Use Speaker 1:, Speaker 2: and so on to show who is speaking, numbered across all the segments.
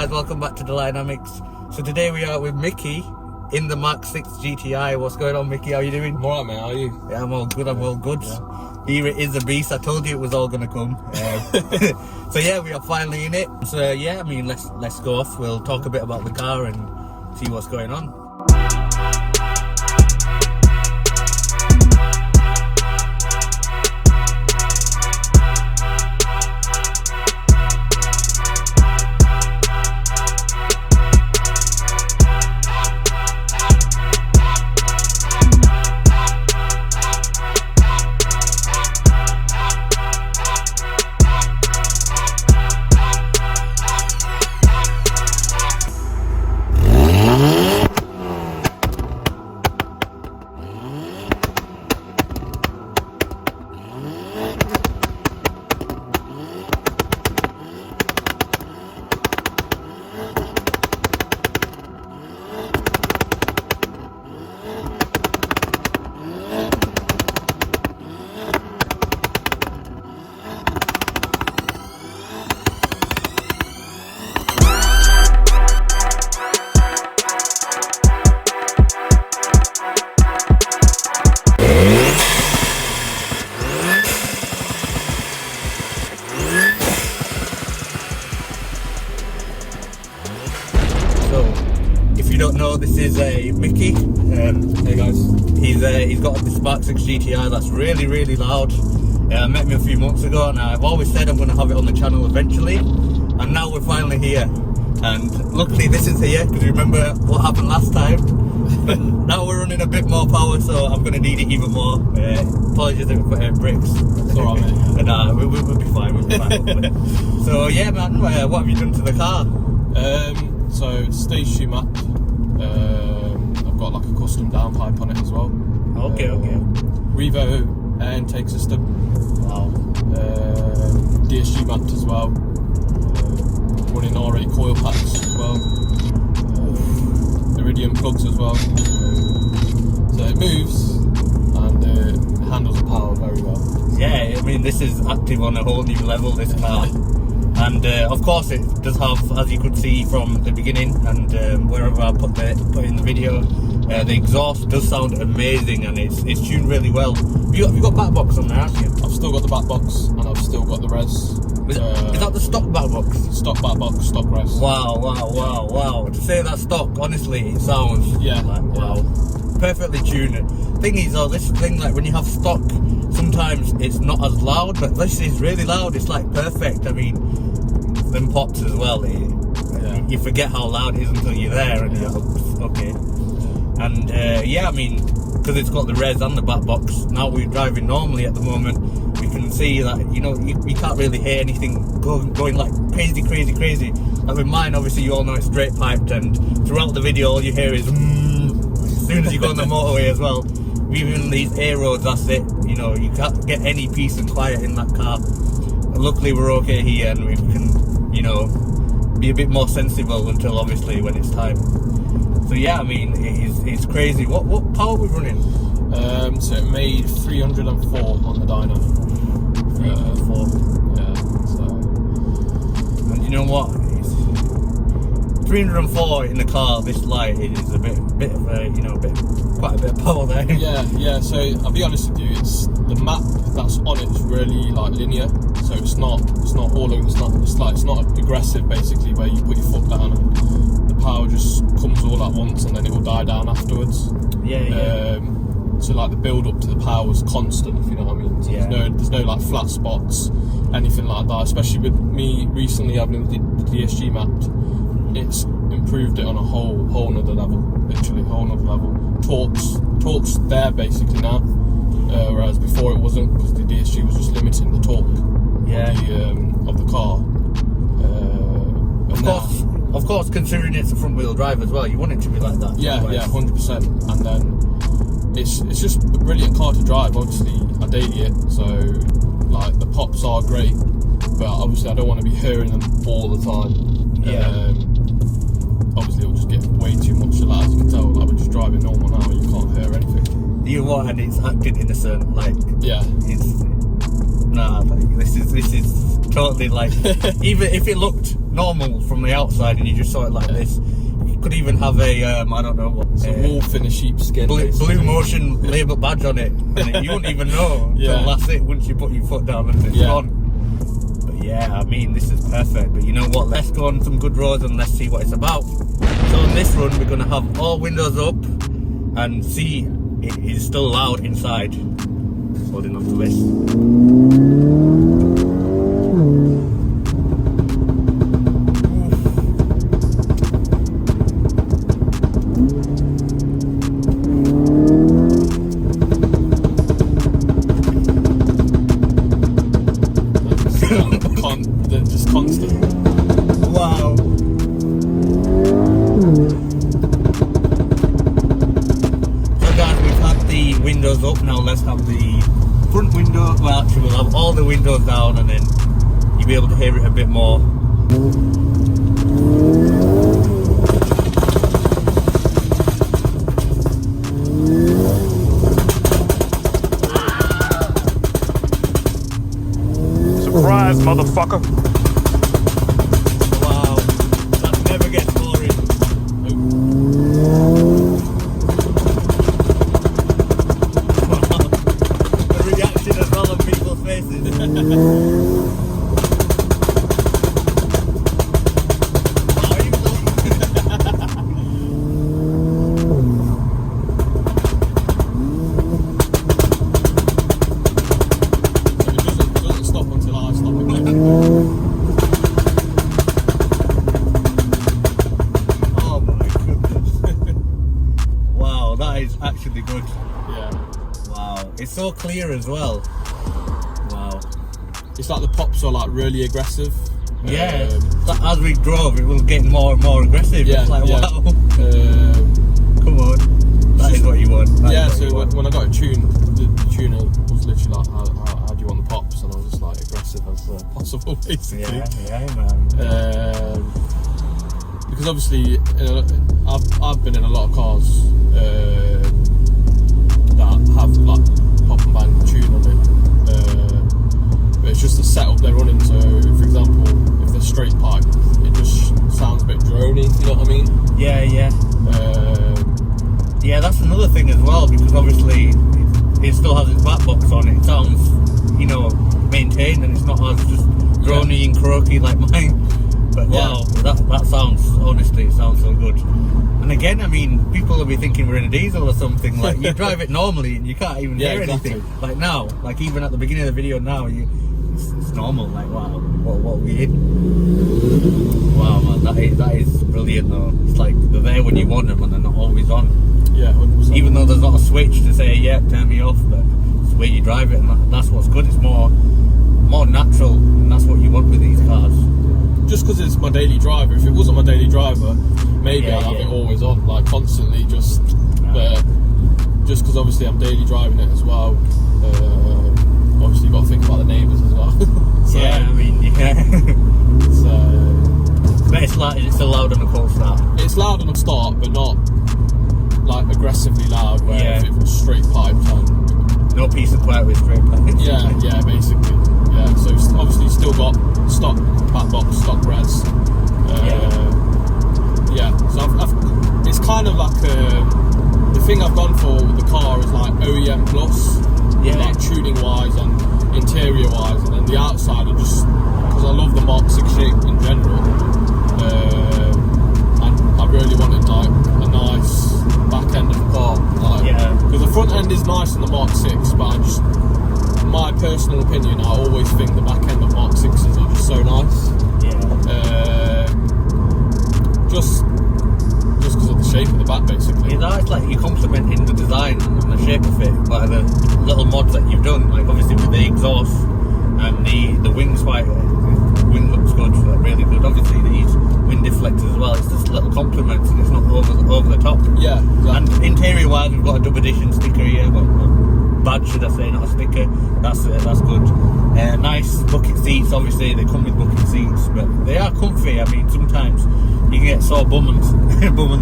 Speaker 1: guys, welcome back to Dulainamics. So today we are with Mickey in the Mk6 GTI. What's going on, Mickey? How are you doing?
Speaker 2: I'm alright, mate. How are you?
Speaker 1: Yeah, I'm all good.
Speaker 2: Yeah.
Speaker 1: Here it is, the beast. I told you it was all gonna come. So yeah, we are finally in it. So yeah, I mean, let's go off. We'll talk a bit about the car and see what's going on. Don't know, this is Mickey. Hey guys. He's got this Mk6 GTI that's really loud. Met me a few months ago, and I've always said I'm going to have it on the channel eventually, and now we're finally here. And luckily this is here, because remember what happened last time. Now we're running a bit more power, so I'm going to need it even more. Apologies if we put bricks.
Speaker 2: It's alright, mate.
Speaker 1: Nah, we'll be fine. So yeah, man, what have you done to the car?
Speaker 2: So stage 2 map. I've got like a custom downpipe on it as well.
Speaker 1: Okay.
Speaker 2: Revo air intake system.
Speaker 1: Wow.
Speaker 2: DSG mapped as well. Running R8 coil packs as well. Iridium plugs as well. So it moves and handles the power very well.
Speaker 1: Yeah, I mean, this is active on a whole new level, this car. And of course it does have, as you could see from the beginning and wherever I put in the video, the exhaust does sound amazing, and it's tuned really well. Have you got back box on there, haven't you?
Speaker 2: I've still got the back box, and I've still got the res.
Speaker 1: Is that the stock back box?
Speaker 2: Stock back box, stock res.
Speaker 1: Wow. To say that stock, honestly, it sounds like wow. Perfectly tuned. Thing is though, this thing, like when you have stock, sometimes it's not as loud, but this is really loud. It's like perfect. I mean, them pops as well. You forget how loud it is until you're there, and you're okay. And yeah, I mean, because it's got the res and the back box. Now we're driving normally at the moment. We can see that you can't really hear anything going like crazy. Like with mine, obviously you all know it's straight piped, and throughout the video all you hear is as soon as you go on the motorway as well. Even these A roads, that's it. You can't get any peace and quiet in that car. But luckily we're okay here, and we can, be a bit more sensible until obviously when it's time. So yeah, I mean, it's crazy. What power are we running?
Speaker 2: So it made 304 on the dyno.
Speaker 1: 304.
Speaker 2: Yeah. So.
Speaker 1: And you know what? 304 in the car. This light is a bit of quite a bit of power there.
Speaker 2: Yeah. So I'll be honest with you, it's the map that's on it is really like linear. So it's not not aggressive basically, where you put your foot down and the power just comes all at once and then it will die down afterwards.
Speaker 1: Yeah.
Speaker 2: So like the build up to the power was constant, if you know what I mean. So there's no like flat spots, anything like that. Especially with me recently having the DSG mapped, it's improved it on a whole nother level, literally whole nother level. Torque's there basically now, whereas before it wasn't, because the DSG was just limiting the torque of the car.
Speaker 1: Of course, considering it's a front wheel drive as well, you want it to be like that.
Speaker 2: Yeah, 100%. And then it's just a brilliant car to drive. Obviously, I daily it, so like the pops are great, but obviously I don't want to be hearing them all the time.
Speaker 1: Yeah.
Speaker 2: Obviously, it'll just get way too much. So like, as you can tell, like we're just driving normal now, and you can't hear anything.
Speaker 1: You know what? And it's acting innocent, like
Speaker 2: yeah.
Speaker 1: It's like this is totally like, even if it looked normal from the outside and you just saw it like this, you could even have a, I don't know what.
Speaker 2: It's a wolf in a sheepskin.
Speaker 1: Blue Motion label badge on it. And you wouldn't even know until that's it, once you put your foot down and it's gone. But yeah, I mean, this is perfect. But you know what? Let's go on some good roads and let's see what it's about. So in this run, we're going to have all windows up and see it is still loud inside. Holding on to this.
Speaker 2: They're just constant.
Speaker 1: Wow. So guys, we've had the windows up, now let's have the front window. Well, actually we'll have all the windows down and then you'll be able to hear it a bit more.
Speaker 3: Surprise, motherfucker.
Speaker 1: Wow, that never gets boring. Wow. The reaction as well on people's faces. Actually good.
Speaker 2: Yeah.
Speaker 1: Wow. It's so clear as well. Wow.
Speaker 2: It's like the pops are like really aggressive.
Speaker 1: Yeah. As we drove, it was getting more and more aggressive.
Speaker 2: Yeah.
Speaker 1: It's like,
Speaker 2: yeah.
Speaker 1: wow. Come on. That is what you want.
Speaker 2: When I got a tune, the tuner was literally like, how do you want the pops? And I was just like aggressive as possible, basically.
Speaker 1: Yeah, man.
Speaker 2: Because obviously, I've been in a lot of cars that have like pop and bang tune on it, but it's just the setup they're running. So, for example, if they're straight pipe, it just sounds a bit drony. You know what I mean?
Speaker 1: Yeah. Yeah, that's another thing as well, because obviously it still has its back box on it. It sounds, maintained, and it's not as just drony and croaky like mine. But wow, that sounds, honestly, it sounds so good. And again, I mean, people will be thinking we're in a diesel or something. Like, you drive it normally and you can't even hear anything. Like now, like even at the beginning of the video now, it's normal. Like, wow, what are we in? Wow, man, that is brilliant though. It's like they're there when you want them and they're not always on.
Speaker 2: Yeah, 100%.
Speaker 1: Even though there's not a switch to say, yeah, turn me off, but it's the way you drive it, and that's what's good. It's more natural, and that's what you want with these cars.
Speaker 2: Just because it's my daily driver. If it wasn't my daily driver, maybe I'd have it always on, like constantly. But just because obviously I'm daily driving it as well. Obviously you've got to think about the neighbours as well.
Speaker 1: So,
Speaker 2: So,
Speaker 1: but is it still loud on a cold start?
Speaker 2: It's loud on a start, but not like aggressively loud. Where if it was straight pipes and
Speaker 1: no peace and quiet with straight pipes.
Speaker 2: Yeah, basically. Yeah, so it's obviously still got stock back box, stock res. So it's kind of like the thing I've gone for with the car is like OEM plus, like tuning wise and interior wise, and then the outside are just because I love the Mk6 shape in general, and I really wanted like a nice back end of the car, because the front end is nice on the Mk6, but I just, my personal opinion, I always think the back end of Mk6s are just so nice. Just because of the shape of the back, basically.
Speaker 1: Yeah, it's like you're complimenting the design and the shape of it by the little mods that you've done. Like obviously with the exhaust and the wings, wing looks good, like really good. Obviously these wind deflectors as well. It's just little compliments, and it's not over the top.
Speaker 2: Yeah, exactly.
Speaker 1: And interior wise, we've got a double edition sticker here. Badge, should I say, not a sticker. That's good. Nice bucket seats. Obviously they come with bucket seats, but they are comfy. I mean, sometimes you can get sore bum and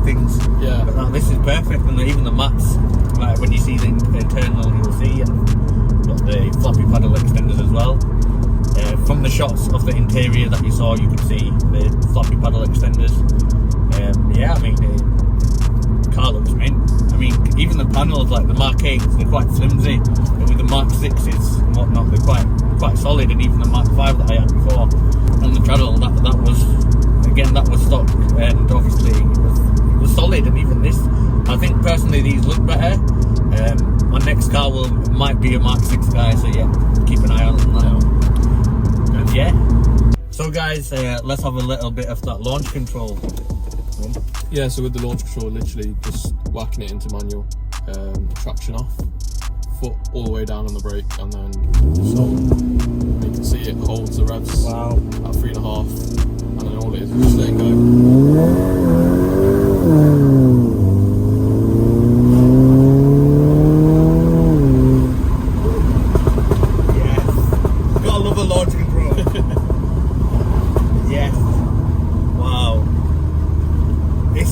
Speaker 1: things.
Speaker 2: Yeah.
Speaker 1: But this is perfect, and even the mats, like when you see the internal, you'll see, and got the floppy paddle extenders as well. From the shots of the interior that you saw, you could see the floppy paddle extenders. Yeah, I mean, the car looks mint. I mean, even the panels, like the Mark 8s, they're quite flimsy, but with the Mark 6s and whatnot, they're quite solid, and even the Mark 5 that I had before on the channel, that was stock, and obviously it was solid. And even this, I think personally these look better. My next car might be a Mark 6 guy, so yeah, keep an eye on that. And yeah, so guys, let's have a little bit of that launch control.
Speaker 2: Yeah, so with the launch control, literally just whacking it into manual, traction off, foot all the way down on the brake, and then stop. You can see it holds the revs at 3.5, and then all it is just letting go.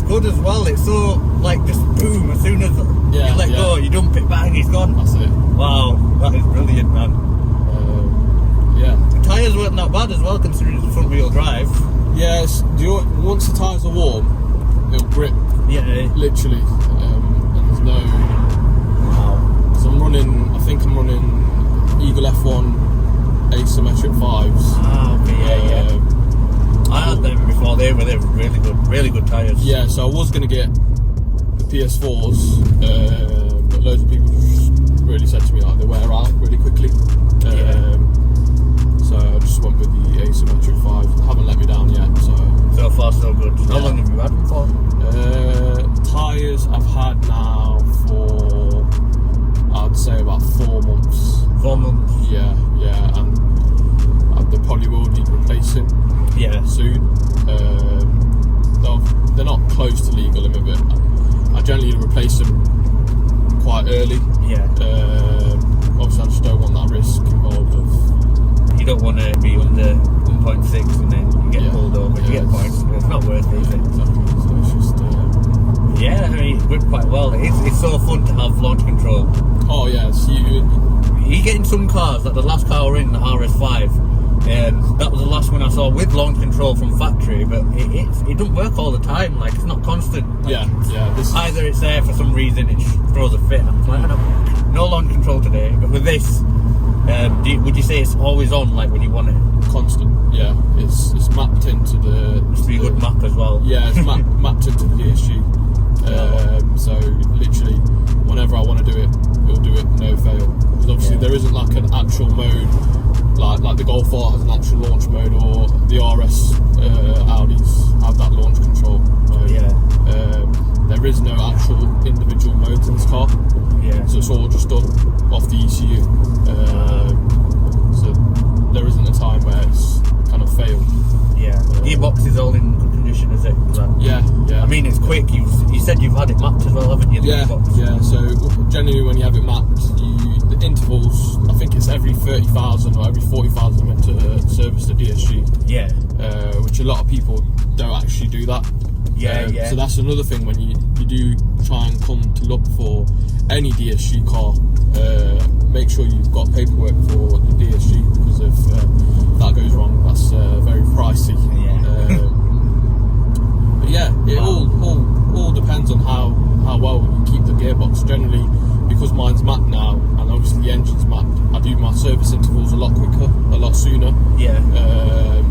Speaker 1: Good as well, it's so like just boom, as soon as you let go, you dump it, bang, he's gone.
Speaker 2: That's it.
Speaker 1: Wow, that is brilliant, man.
Speaker 2: Yeah.
Speaker 1: The tyres weren't that bad as well, considering it's front wheel drive.
Speaker 2: Yes, once the tyres are warm, it'll grip.
Speaker 1: Yeah.
Speaker 2: Literally. And there's no.
Speaker 1: Wow.
Speaker 2: So I'm running Eagle F1 asymmetric 5s.
Speaker 1: Ah, okay, yeah. I had them before, they were really good tyres.
Speaker 2: Yeah, so I was going to get the PS4s, but loads of people just really said to me like they wear out really quickly. So I just went with the asymmetric 5s. They haven't let me down yet. So
Speaker 1: far so good. How long have you had them for?
Speaker 2: Tyres I've had now for, I'd say about 4 months.
Speaker 1: 4 months?
Speaker 2: Yeah, and they probably will need replacing.
Speaker 1: Yeah,
Speaker 2: soon. They're not close to legal limit, but I generally replace them quite early.
Speaker 1: Yeah.
Speaker 2: Obviously, I just don't want that risk involved.
Speaker 1: You don't want to be under 1.6 and then you get pulled over. You get points. It's not worth it, is it?
Speaker 2: Exactly. So it's just.
Speaker 1: Yeah, I mean, it worked quite well. It's so fun to have launch control.
Speaker 2: Oh yeah,
Speaker 1: you get in some cars, like the last car we're in, the RS5. That was the last one I saw with launch control from factory, but it doesn't work all the time. Like, it's not constant. Like, either it's there for some reason, it throws a fit. I'm like, no launch control today. But with this, would you say it's always on, like when you want it?
Speaker 2: Constant. Yeah, it's mapped into the.
Speaker 1: Must be a good map as well.
Speaker 2: Yeah, it's mapped into the DSG. So literally, whenever I want to do it, it'll do it, no fail. Because obviously there isn't like an actual mode. Like the Golf R has an actual launch mode, or the RS Audis have that launch control mode.
Speaker 1: Yeah.
Speaker 2: There is no actual individual modes in this car.
Speaker 1: Yeah.
Speaker 2: So it's all just done off the ECU. So there isn't a time where it's kind of failed.
Speaker 1: Yeah. Gearbox is all in good condition, is it?
Speaker 2: Yeah.
Speaker 1: I mean, it's quick. You said you've had it mapped as well, haven't you?
Speaker 2: Yeah. So generally, when you have it mapped, the intervals, I think it's every 30,000 or every 40,000 meant to service the DSG.
Speaker 1: Yeah.
Speaker 2: Which a lot of people don't actually do that.
Speaker 1: Yeah.
Speaker 2: So that's another thing when you do try and come to look for any DSG car, make sure you've got paperwork for the DSG, because if that goes wrong, that's very pricey. But yeah, it all depends on how well you keep the gearbox. Generally, because mine's mapped now, and obviously the engine's mapped, I do my service intervals a lot quicker, a lot sooner.
Speaker 1: Yeah.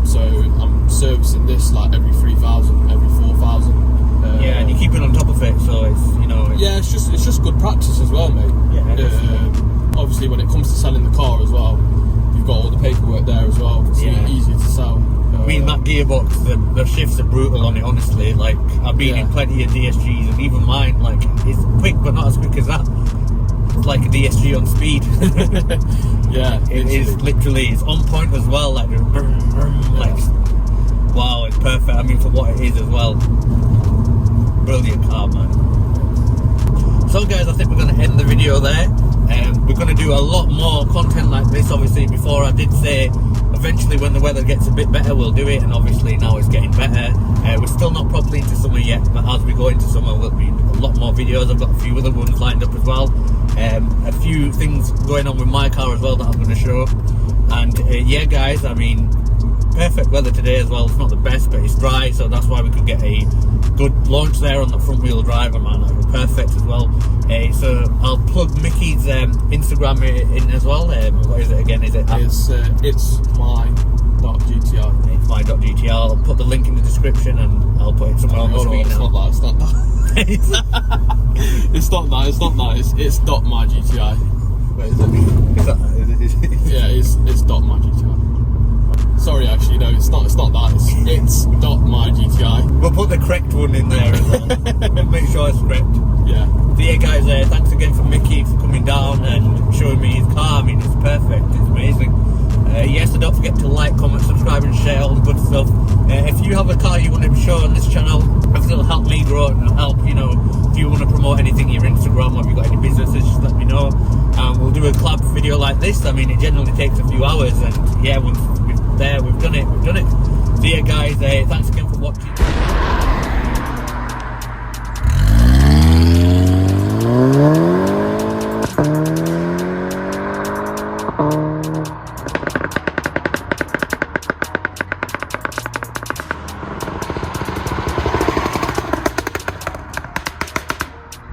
Speaker 2: So I'm servicing this like every 3,000, every 4,000.
Speaker 1: Yeah, and you keep it on top of it, so it's
Speaker 2: Yeah, it's just good practice as well, mate.
Speaker 1: Yeah.
Speaker 2: Obviously, when it comes to selling the car as well, you've got all the paperwork there as well, so it's easier to sell.
Speaker 1: I mean, that gearbox, the shifts are brutal on it, honestly. Like, I've been in plenty of DSGs, and even mine, like, it's quick, but not as quick as that. It's like a DSG on speed.
Speaker 2: Yeah,
Speaker 1: it is literally, it's on point as well, like, like, wow, it's perfect. I mean, for what it is as well. Brilliant car, man. So guys, I think we're going to end the video there. We're going to do a lot more content like this. Obviously, before I did say eventually when the weather gets a bit better we'll do it, and obviously now it's getting better. We're still not properly into summer yet, but as we go into summer there'll be a lot more videos. I've got a few other ones lined up as well. A few things going on with my car as well that I'm going to show. And yeah guys, I mean, perfect weather today as well. It's not the best, but it's dry, so that's why we could get a good launch there on the front wheel driver, man. That was perfect as well. So I'll plug Mickey's Instagram in as well. What is it again? Is it?
Speaker 2: It's my.gti.
Speaker 1: It's my.gti. I'll put the link in the description and I'll put it somewhere on the screen now.
Speaker 2: It's not that. It's not that. It's .mygti.
Speaker 1: Where is it?
Speaker 2: Yeah, it's .mygti. Sorry, actually, no, it's not that. It's .mygti.
Speaker 1: We'll put the correct one in there as well. Make sure it's correct.
Speaker 2: Yeah.
Speaker 1: So yeah, guys, thanks again for Mickey for coming down and showing me his car. I mean, it's perfect. It's amazing. Yes, so don't forget to like, comment, subscribe and share all the good stuff. If you have a car you want to show on this channel, if it'll help me grow and help, you know, if you want to promote anything, your Instagram, or if you've got any businesses, just let me know. We'll do a collab video like this. I mean, it generally takes a few hours, and yeah, we've done it. So yeah, guys, thanks again for watching.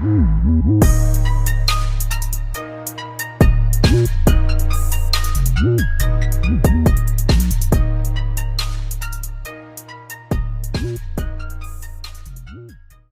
Speaker 4: Mm-hmm.